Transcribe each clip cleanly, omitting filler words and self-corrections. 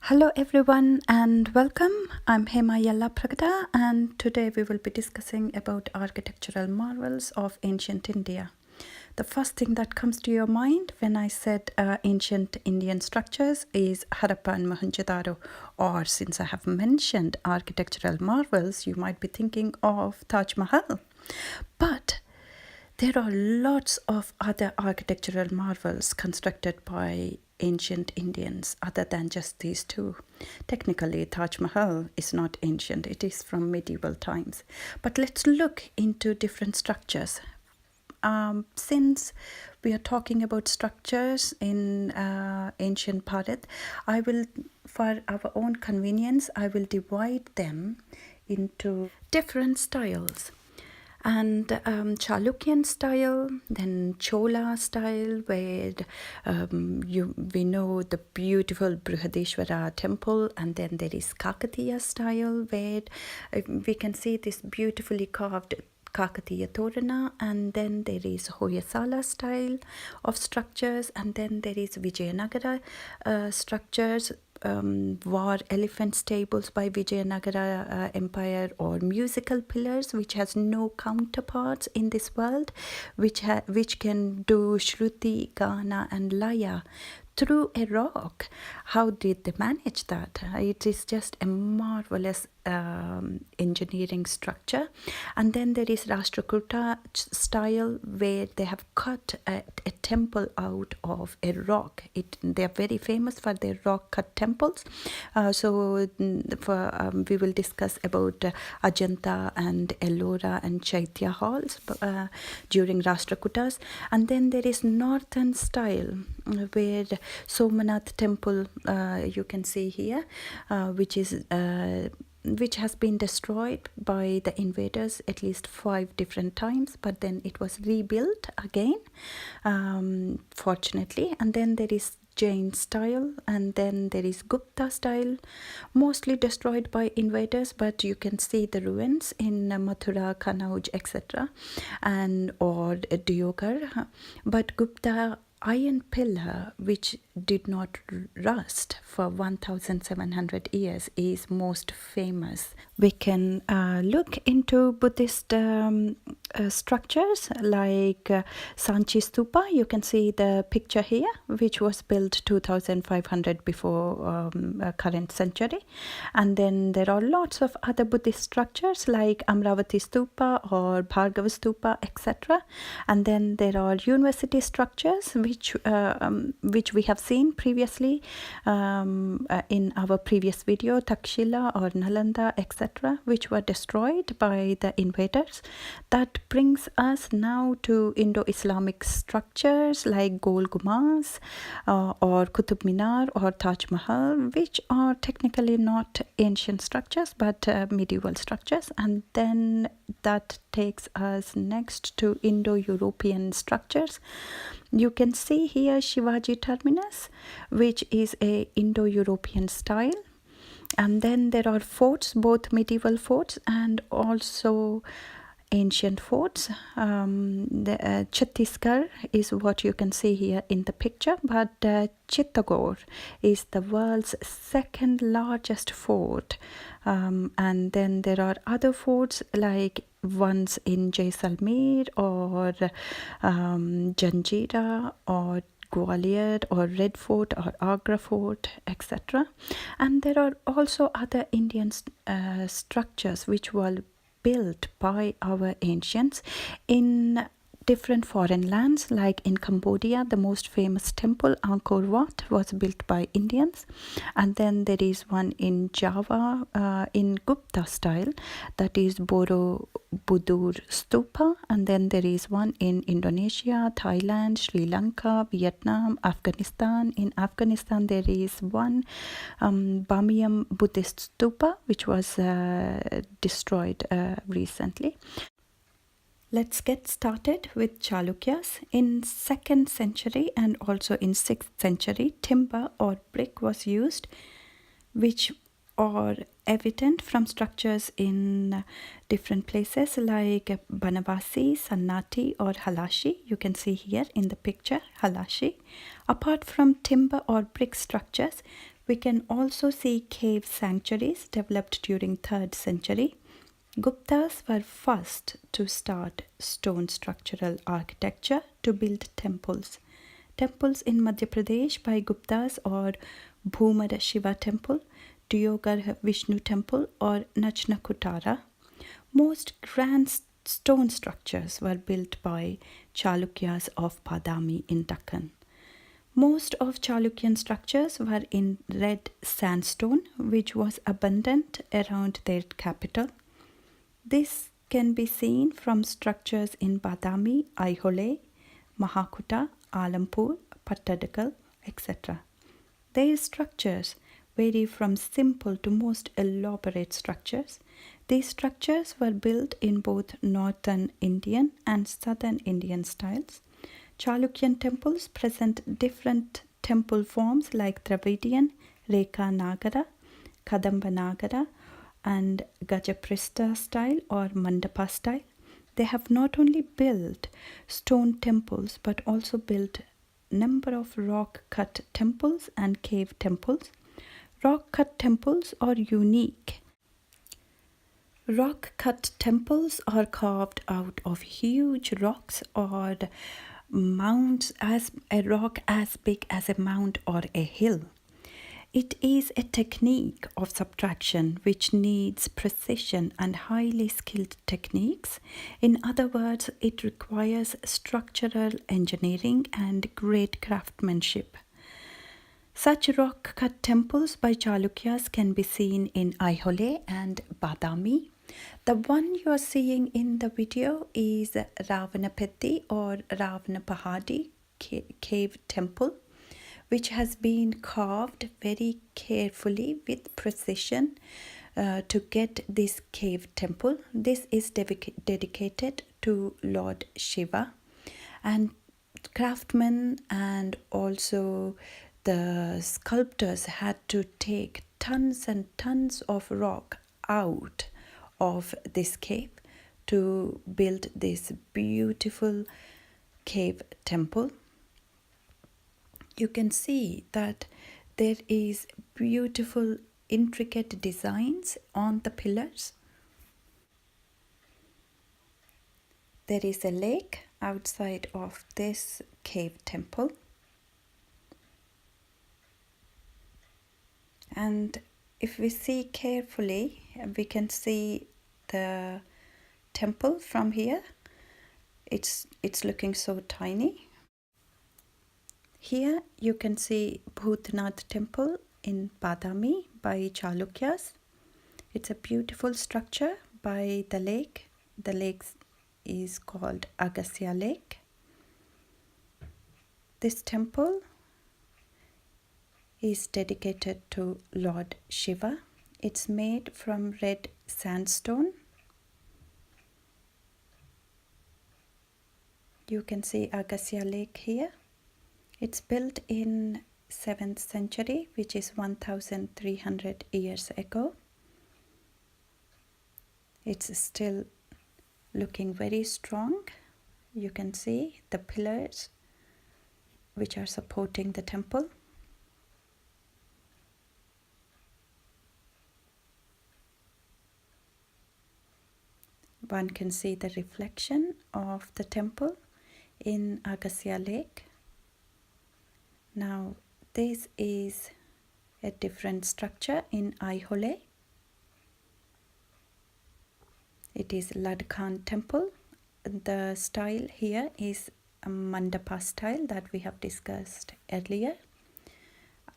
Hello everyone and welcome. I'm Hema Yalla Pragada and today we will be discussing about architectural marvels of ancient India. The first thing that comes to your mind when I said ancient Indian structures is Harappa and Mohenjo-daro, or since I have mentioned architectural marvels, you might be thinking of Taj Mahal. But there are lots of other architectural marvels constructed by ancient Indians other than just these two. Technically, Taj Mahal is not ancient, it is from medieval times. But let's look into different structures. Since we are talking about structures in ancient Bharat, I will, for our own convenience, I will divide them into different styles. And Chalukyan style, then Chola style, where we know the beautiful Brihadeshwara temple, and then there is Kakatiya style, where we can see this beautifully carved Kakatiya Torana, and then there is Hoysala style of structures, and then there is Vijayanagara structures, war elephant stables by Vijayanagara Empire, or musical pillars which has no counterparts in this world, which can do Shruti, Gana and Laya through a rock. How did they manage that? It is just a marvelous engineering structure. And then there is Rashtrakuta style, where they have cut a temple out of a rock. They are very famous for their rock cut temples. We will discuss about Ajanta and Ellora and Chaitya halls during Rashtrakutas. And then there is northern style, where Somanath temple you can see here, which has been destroyed by the invaders at least 5 different times, but then it was rebuilt again, fortunately. And then there is Jain style, and then there is Gupta style, mostly destroyed by invaders, but you can see the ruins in Mathura, Kanauj, etc., and or Diogar. But Gupta iron pillar, which did not rust for 1700 years, is most famous. We can look into Buddhist structures like Sanchi Stupa. You can see the picture here, which was built 2500 before current century. And then there are lots of other Buddhist structures like Amravati Stupa or Bhargava Stupa, etc. And then there are university structures which we have seen previously in our previous video, Takshila or Nalanda, etc., which were destroyed by the invaders. That brings us now to Indo-Islamic structures like Gol Gumbaz or Qutub Minar or Taj Mahal, which are technically not ancient structures but medieval structures. And then that takes us next to Indo-European structures. You can see here Shivaji Terminus, which is a Indo-European style. And then there are forts, both medieval forts and also ancient forts. Chhattisgarh is what you can see here in the picture, but Chittagore is the world's second largest fort. And then there are other forts like ones in Jaisalmer or Janjira or Gwalior or Red Fort or Agra Fort, etc. And there are also other Indian structures which were built by our ancients in different foreign lands, like in Cambodia, the most famous temple, Angkor Wat, was built by Indians. And then there is one in Java in Gupta style, that is Borobudur Stupa. And then there is one in Indonesia, Thailand, Sri Lanka, Vietnam, Afghanistan. In Afghanistan, there is one Bamiyan Buddhist Stupa, which was destroyed recently. Let's get started with Chalukyas. In 2nd century and also in 6th century, timber or brick was used, which are evident from structures in different places like Banavasi, Sannati or Halashi. You can see here in the picture Halashi. Apart from timber or brick structures, We can also see cave sanctuaries developed during 3rd century. Guptas were first to start stone structural architecture to build temples. Temples in Madhya Pradesh by Guptas are Bhumara Shiva Temple, Deogar Vishnu Temple or Nachnakutara. Most grand stone structures were built by Chalukyas of Badami in Deccan. Most of Chalukyan structures were in red sandstone, which was abundant around their capital. This can be seen from structures in Badami, Aihole, Mahakuta, Alampur, Pattadakal, etc. Their structures vary from simple to most elaborate structures. These structures were built in both northern Indian and southern Indian styles. Chalukyan temples present different temple forms like Dravidian, Reka Nagara, Kadamba Nagara, and Gajapristha style or Mandapa style. They have not only built stone temples but also built number of rock-cut temples and cave temples. Rock-cut temples are unique. Rock-cut temples are carved out of huge rocks or mounds as a rock as big as a mount or a hill. It is a technique of subtraction which needs precision and highly skilled techniques. In other words, it requires structural engineering and great craftsmanship. Such rock-cut temples by Chalukyas can be seen in Aihole and Badami. The one you are seeing in the video is Ravanapetti or Ravanapahadi cave temple, which has been carved very carefully with precision to get this cave temple. This is dedicated to Lord Shiva, and craftsmen and also the sculptors had to take tons and tons of rock out of this cave to build this beautiful cave temple. You can see that there is beautiful intricate designs on the pillars. There is a lake outside of this cave temple, and if we see carefully, we can see the temple from here. It's looking so tiny. Here you can see Bhutnath temple in Badami by Chalukyas. It's a beautiful structure by the lake. The lake is called Agasya Lake. This temple is dedicated to Lord Shiva. It's made from red sandstone. You can see Agasya Lake here. It's built in 7th century, which is 1300 years ago. It's still looking very strong. You can see the pillars which are supporting the temple. One can see the reflection of the temple in Agasya Lake. Now this is a different structure in Aihole. It is Ladkhan temple. The style here is a mandapa style that we have discussed earlier.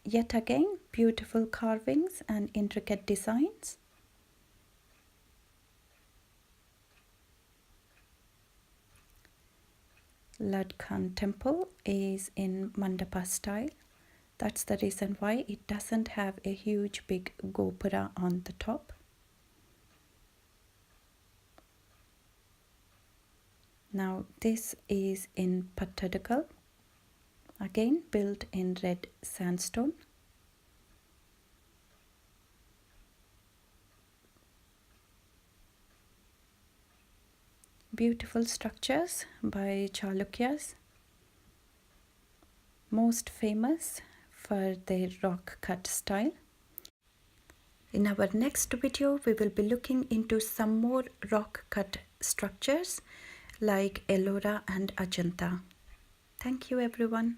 Yet again, beautiful carvings and intricate designs. Ladkhan temple is in mandapa style. That's the reason why it doesn't have a huge big gopura on the top. Now this is in Pattadakal, again built in red sandstone. Beautiful structures by Chalukyas. Most famous for their rock cut style. In our next video, we will be looking into some more rock cut structures like Ellora and Ajanta. Thank you everyone.